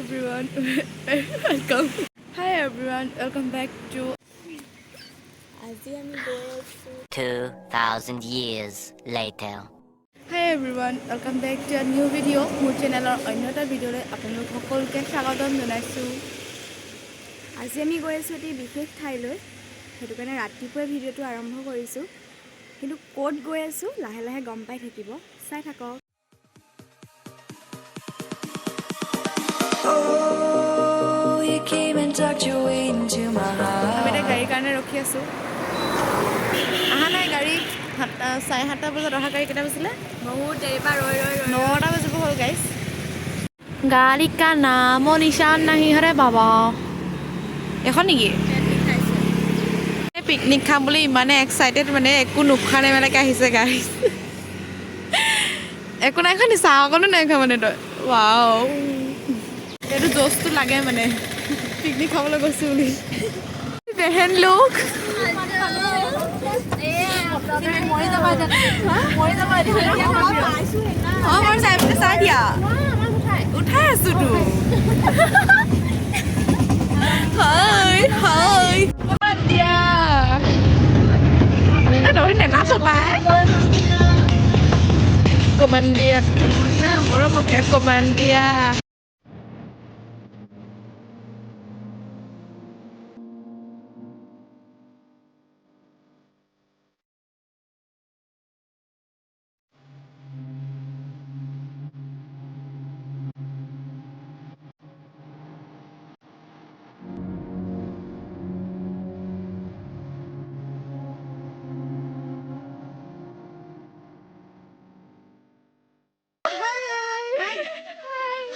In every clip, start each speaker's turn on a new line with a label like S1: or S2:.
S1: everyone. Welcome. Hi everyone. Welcome back to
S2: 2,000 years later.
S1: Hi everyone. Welcome back to a new video. মোৰ চেনেলৰ অন্য এটা ভিডিঅ'লৈ আপোনালোক সকলোকে স্বাগতম জনাইছো।
S3: আজি আমি গৈ আছো এটি বিশেষ ঠাইলৈ সেইটো কাৰণে ৰাতিপুৱা ভিডিঅ'টো আৰম্ভ কৰিছো কিন্তু ক'ত গৈ আছো লাহে লাহে গম পাই থাকিব চাই থাকক
S1: আমি এটা গাড়ীৰ কাৰণে ৰখি আছো আহা নাই গাড়ী 7:30 বজাত অহা গাড়ী কেইটা বাজিলে
S3: বহুত দেৰি পৰা ৰৈ
S1: 9টা বাজিব হ'ল গাইছ গাড়ী কা নাম নিশান নাহি হৰে বাবা এখন নেকি পিকনিক খাম বুলি ইমানে এক্সাইটেড মানে একো নোখোৱা নেমেলাকে আহিছে গাইছ একো নাই খানি চাহ অকণো নাই খোৱা মানে তই ৱাও এইটো জোচটো লাগে মানে পিকনিক খাবলৈ গৈছো বুলি বেহেন লোক চাই দিয়া উঠাই আছো তো হয় হয় দিয়া nói này nó sao bà Comandia nó một cái Comandia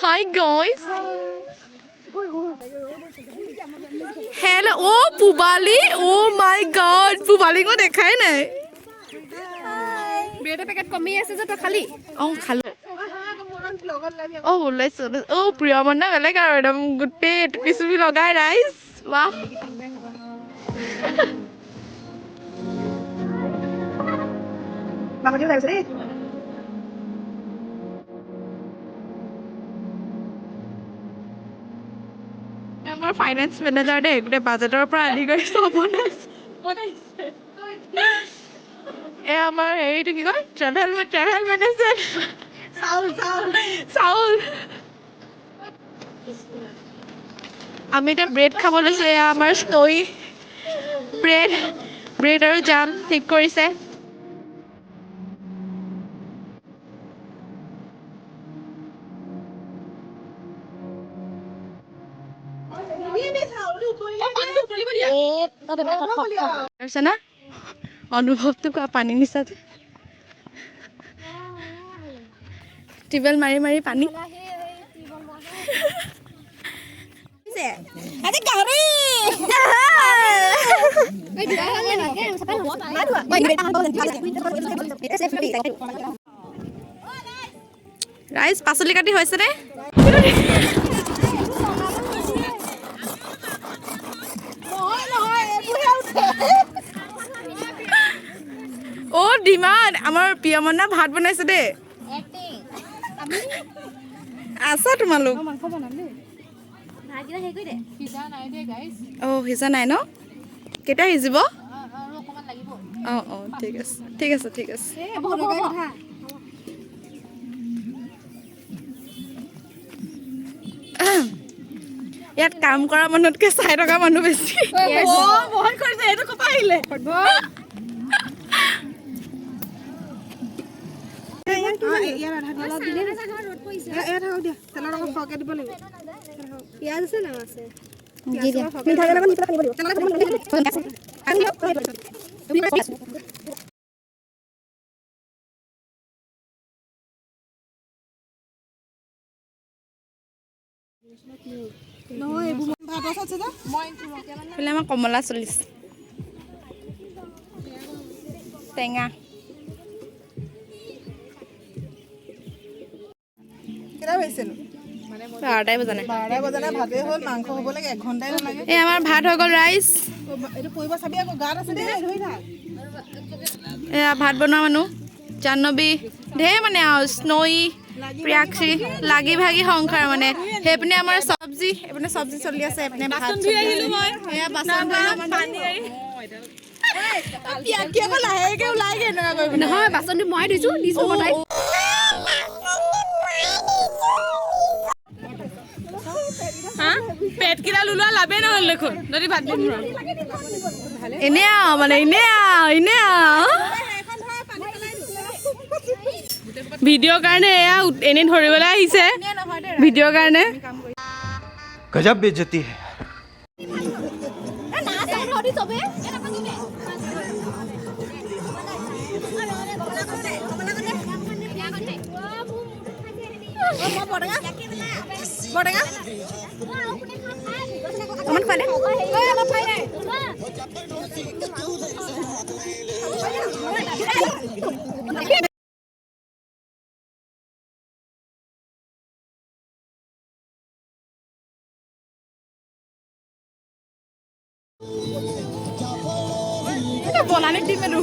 S1: Hi guys. Hello. Oh, Pubali. Oh my God. Pubali ko dekhai nai.
S3: Bread packet কমি আছে যে তো খালি
S1: Oh, khalo. Oh, let's. Oh, Priyamana beleg aru edam gutte pisumi logai rice. Wow. Mama jula sini. আমাৰ finance manager দে গোটে বাজেটৰ পৰা আদি কৰি সব বনাইছে এ আমাৰ হেৰিটো কি কয় ট্ৰেভেল মেনেজাৰ চাউল আমি এতিয়া ব্ৰেড খাব লৈছো এয়া আমাৰ ষ্টৰি ব্ৰেড আৰু জাম ঠিক কৰিছে না অনুভৱটো কোৱা পানী নিচা টিউবেল মাৰি মাৰি পানী ৰাইজ পাচলি কাটি হৈছে নে ও ডিমান্ড আমাৰ প্ৰিয়মনা ভাত বনাইছে দে আছা তোমালোক সিজা নাই ন কেতিয়া সিজিব ঠিক আছে ইয়াত কাম কৰা মানুহতকে চাই থকা মানুহ বেছি আমাৰ কমলা 40 টেঙা বাৰটাই বজা নাই ভাতে হ'ল মাংস হ'ব লাগে 1 ঘণ্টাই নালাগে এই আমাৰ ভাত হৈ গ'ল ৰাইচ এইটো পইবা চাবি আকৌ গাত আছে দে ধৰি থাক এয়া ভাত বনোৱা মানুহ জাহ্নবী ঢেৰ মানে আৰু স্ন'ই প্ৰিয়াক্ষী লাগি ভাগি সংসাৰ মানে সেইপিনে আমাৰ চব্জি এইপিনে চব্জি চলি আছে এইপিনে ভাত চলি আছে এয়া বাচন লাহেকে ওলাই গে নহয় বাচনটো মই দিছো সদায়
S4: পেট কিটা ওলোৱা লাভে নহ'ল দেখোন যদি ভাত বনোৱা
S1: এনে মানে এনে
S4: ভিডিঅ'ৰ কাৰণে এয়া এনে ধৰিবলৈ আহিছে ভিডিঅ'ৰ কাৰণে
S5: गजब बेइज्जती है
S1: বনানীক দিম আৰু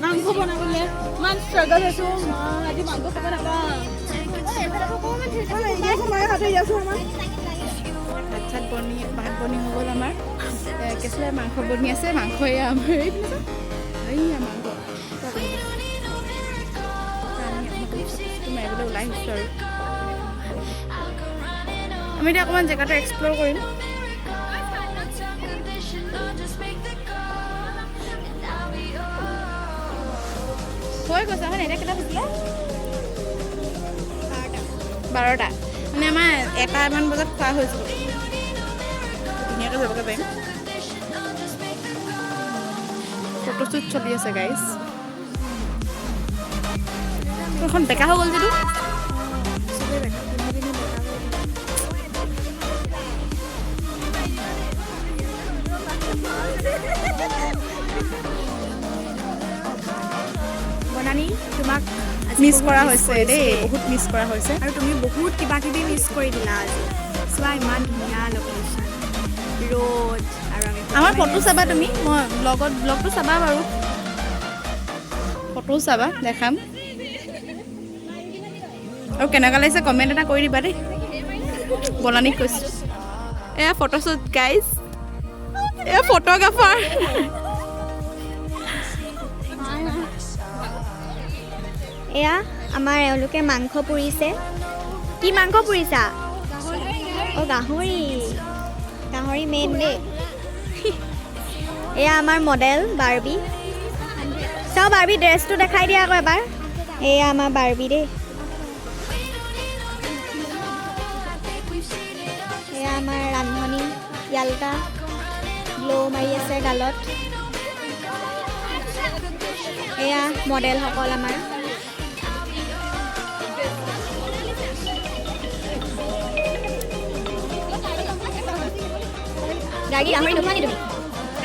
S4: মাংস বনাবলৈ ইমান ষ্ট্ৰাগল আছো আজি মাংস খাব নাপাওঁ
S1: ভাত বনি হৈ গ'ল আমাৰ কেঁচুৱে মাংস বনি আছে মাংস এয়া আমাৰ এইয়া মাংস মাৰিবলৈ ওলাই আহিছোঁ আৰু আমি এতিয়া অকণমান জেগাটো এক্সপ্ল'ৰ কৰিম হৈ গৈছে হয় এতিয়া কেইটা হৈছিলে 12টা মানে আমাৰ 1টামান বজাত খোৱা হৈছিল ধুনীয়াকৈ যাবগৈ পাৰিম ফটোশ্বুট চলি আছে গাইজ এখন বেকা হৈ গ'ল যিটো
S3: বনানী তোমাক
S1: মিছ কৰা হৈছে দেই বহুত মিছ কৰা হৈছে
S3: আৰু তুমি বহুত কিবা কিবি মিছ কৰি দিলা আজি চোৱা ইমান ধুনীয়া লোকেশ্যন ৰ'দ আৰু আমি
S1: আমাৰ ফটো চাবা তুমি মই ব্লগটো চাবা বাৰু ফটো চাবা দেখাম আৰু কেনেকুৱা লাগিছে কমেণ্ট এটা কৰি দিবা দেই বনানীক কৈছোঁ এয়া ফটোশ্বুট গাইজ এয়া ফটোগ্ৰাফাৰ
S3: এয়া আমাৰ এওঁলোকে মাংস পুৰিছে কি মাংস পুৰিছা অঁ গাহৰি মেইন দেই এয়া আমাৰ মডেল বাৰ্বি চাওঁ বাৰ্বি ড্ৰেছটো দেখাই দিয়া আকৌ এবাৰ এয়া আমাৰ বাৰ্বি দেই এয়া আমাৰ ৰান্ধনী য়াল্কা গ্ল' মাৰি আছে গালত এয়া মডেলসকল আমাৰ গাড়ী গাহৰি নোখোৱা নি তুমি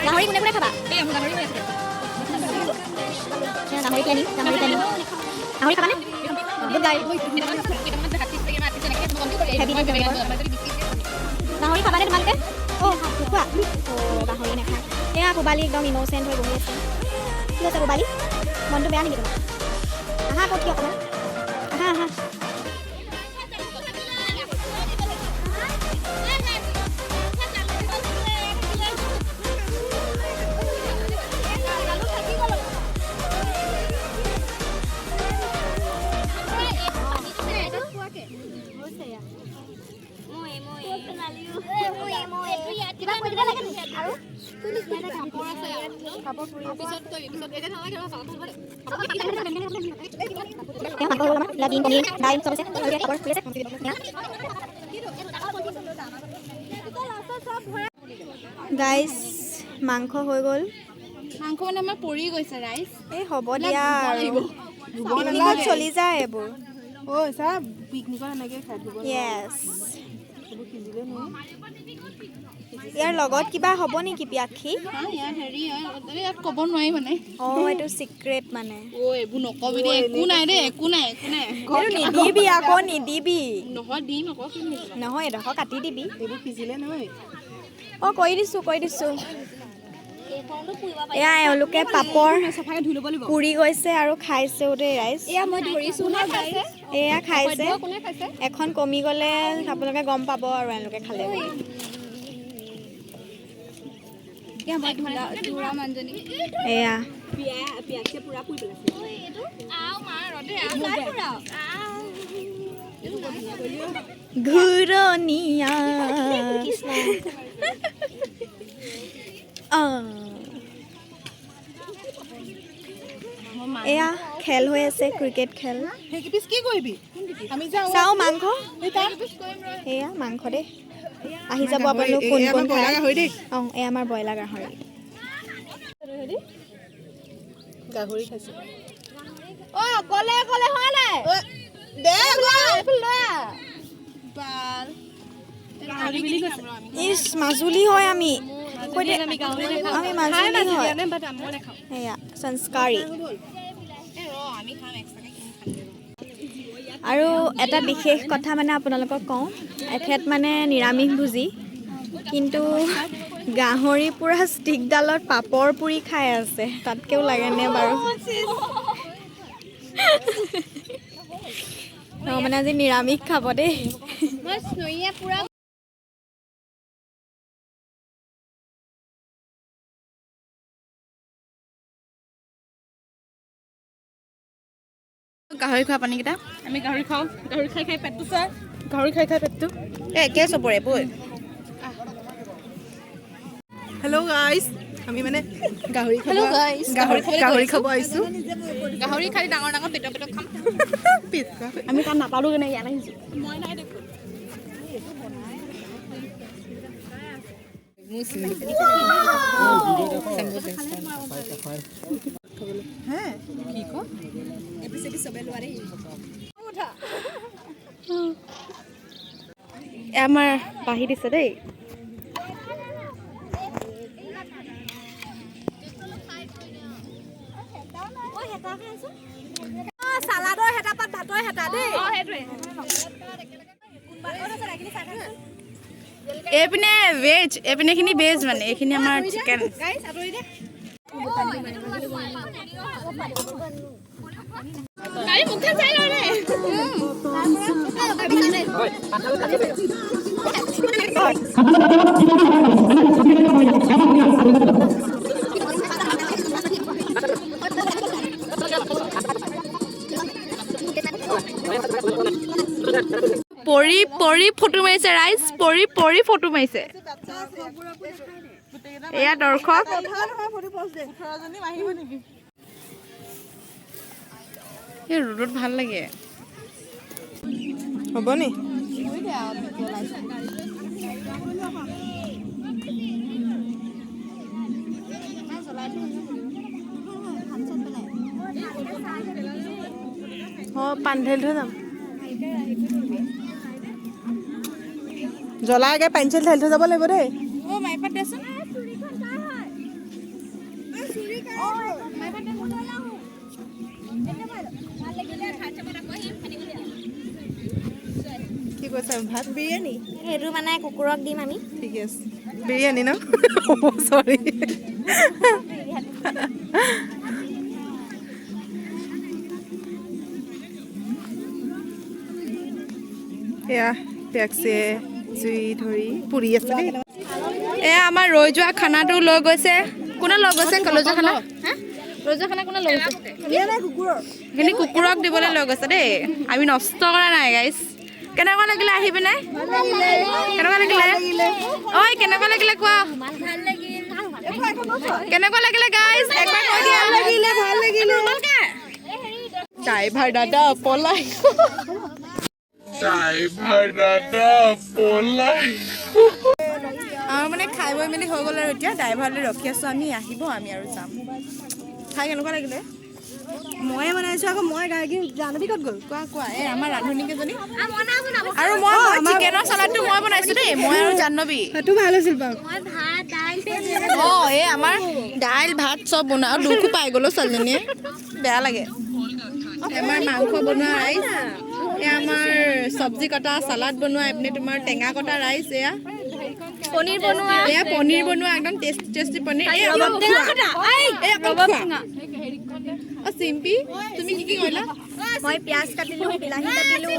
S3: গাহৰি কোনে কোনে খাবা গাহৰি প্লেনিং গাহৰি খাবানে গুড গাই গাহৰি খাবানে তোমালোকে অঁ নোখোৱা অঁ গাহৰি নাখায় এয়া পুবালি একদম ইন'চেণ্ট হৈ বহি আছে ঠিক আছে পুবালি মনটো বেয়া নেকি তোমাৰ আহা ক'ত কি অকণমান আহা গাইজ মাংস হৈ গ'ল
S1: মাংস মানে আমাৰ পৰি গৈছে ৰাইজ
S3: এই হ'ব দিয়া পিকনিকত চলি যায় এইবোৰ
S4: ঐ চা পিকনিকত এনেকৈ খাই দিব
S3: য়েছ ইয়াৰ লগত কিবা হ'ব নেকি পিয়াক্ষী
S1: হেৰি ইয়াত ক'ব নোৱাৰি মানে
S3: এইটো চিক্ৰেট মানে
S1: এইবোৰ নকবি দেই একো নাই দেই একো নাই
S3: নিদিবি আকৌ নিদিবি
S1: নহয় দিম আকৌ
S3: নহয় এডোখৰ কাটি দিবি
S1: এইবোৰ সিজিলে নহয়
S3: কৈ দিছোঁ এয়া এওঁলোকে পাপৰ পুৰি গৈছে আৰু খাইছেও দেই ৰাইজ এয়া খাইছে এখন কমি গ'লে আপোনালোকে গম পাব আৰু এওঁলোকে খালে এয়া ঘূৰণীয়া এয়া খেল হৈ আছে ক্ৰিকেট খেল
S1: কি কৰিবি আমি
S3: চাওঁ মাংস এয়া মাংস দেই আহি যাব আপোনালোক কোন কোন খায় এয়া আমাৰ ব্ৰইলাৰ গাহৰি
S1: খাইছে
S4: কলে হোৱা নাই
S3: ইছ মাজুলী হয় আমি মাজুলী হয় এয়া সংস্কাৰী আৰু এটা বিশেষ কথা মানে আপোনালোকক কওঁ এখেত মানে নিৰামিষভোজী কিন্তু গাহৰি পুৰা ষ্টিকডালত পাপৰ পুৰি খাই আছে তাতকেও লাগেনে বাৰু মানে আজি নিৰামিষ খাব দেই
S1: গাহৰি খোৱা পানীকেইটা আমি গাহৰি খাওঁ গাহৰি খাই পেটটো চাই গাহৰি খাই পেটটো একে চবৰে বৈ হেল্ল' গাইজ আমি মানে গাহৰি খাব আহিছোঁ গাহৰি খালি ডাঙৰ পেটৰ খাম আমি তাত নাপালোঁ কেনে ইয়াত আহিছোঁ মই নাই দেখোন আমাৰ বাঢ়ি দিছে দেই
S3: চালাডৰ হেতা পাত ভাতৰ হেতা দেই
S1: এইপিনে ভেজ এইপিনেখিনি ভেজ মানে এইখিনি আমাৰ চিকেন পৰি ফটো মাৰিছে ৰাইজ পৰি ফটো মাৰিছে এয়া দৰ্শক এই ৰ'দত ভাল লাগে হ'ব নি পানী ঢালি থৈ যাম জ্বলাই আগে পানী চালি ঢালি থৈ যাব লাগিব দেই কি কৈছা ভাত বিৰিয়ানী
S3: সেইটো মানে কুকুৰক দিম আমি
S1: ঠিকে আছে বিৰিয়ানী ন চৰি এয়া টেক্সিয়ে জুই ধৰি পুৰি আছে দেই এয়া আমাৰ ৰৈ যোৱা খানাটো লৈ গৈছে কোনে লৈ গৈছে ৰৈ যোৱা খানা ৰৈ যোৱা খানা কোনে লৈ গৈছে সেইখিনি কুকুৰক দিবলৈ লৈ গৈছে দেই আমি নষ্ট কৰা নাই গাইজ কেনেকুৱা লাগিলে আহি পিনে কেনেকুৱা লাগিলে ঐ কেনেকুৱা লাগিলে কোৱা কেনেকুৱা লাগিলে গাইজ একবাৰ কৈ দিয়া ভাল লাগিলে ড্ৰাইভাৰ দাদা পলাই আমাৰ মানে খাই বৈ মেলি হৈ গ'ল আৰু এতিয়া ড্ৰাইভাৰলৈ ৰখি আছোঁ আমি আহিব আমি আৰু যাম খাই কেনেকুৱা লাগিলে
S4: ময়ে বনাইছো আকৌ মই গায়কি জানবি ক'ত গ'ল
S1: কোৱা কোৱা এই আমাৰ ৰান্ধনীকেইজনী আৰু মই চিকেনৰ চালাডটো মই বনাইছো দেই মই আৰু জাহ্নৱী
S4: সেইটো ভাল হৈছিল বাৰু
S1: এই আমাৰ দাইল ভাত চব বনোৱা আৰু দুখো পাই গ'লো ছোৱালীজনীয়ে বেয়া লাগে আমাৰ মাংস বনোৱা ৰাইচ এয়া আমাৰ চব্জি কটা চালাড বনোৱা এইপিনে তোমাৰ টেঙা কটা ৰাইচ এয়া পনীৰ বনোৱা এয়া পনীৰ বনোৱা একদম টেষ্টি পনীৰ চিম্পি তুমি কি কি কৰিলা
S3: মই পিঁয়াজ কাটিলোঁ বিলাহী কাটিলোঁ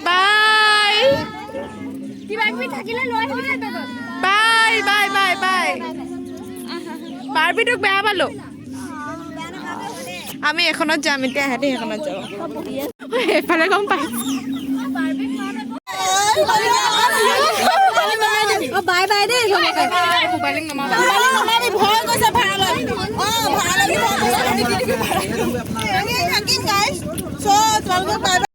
S1: বাই
S3: কিবা কিবি থাকিলে লৈ আহিবি
S1: বাই বাই বাই বাই বাৰ্বিটোক বেয়া পালো আমি এখনত যাম এতিয়া সিহঁতে সেইখনত যাব এইফালে গম পাই
S4: বাই বাই দেই
S1: মোবাইলিং নমাবা
S4: ভয় গৈছে ভাড়ালৈ ভাড়ালৈ থাকিম গাইজ চ' তোমালোকে বাই বাই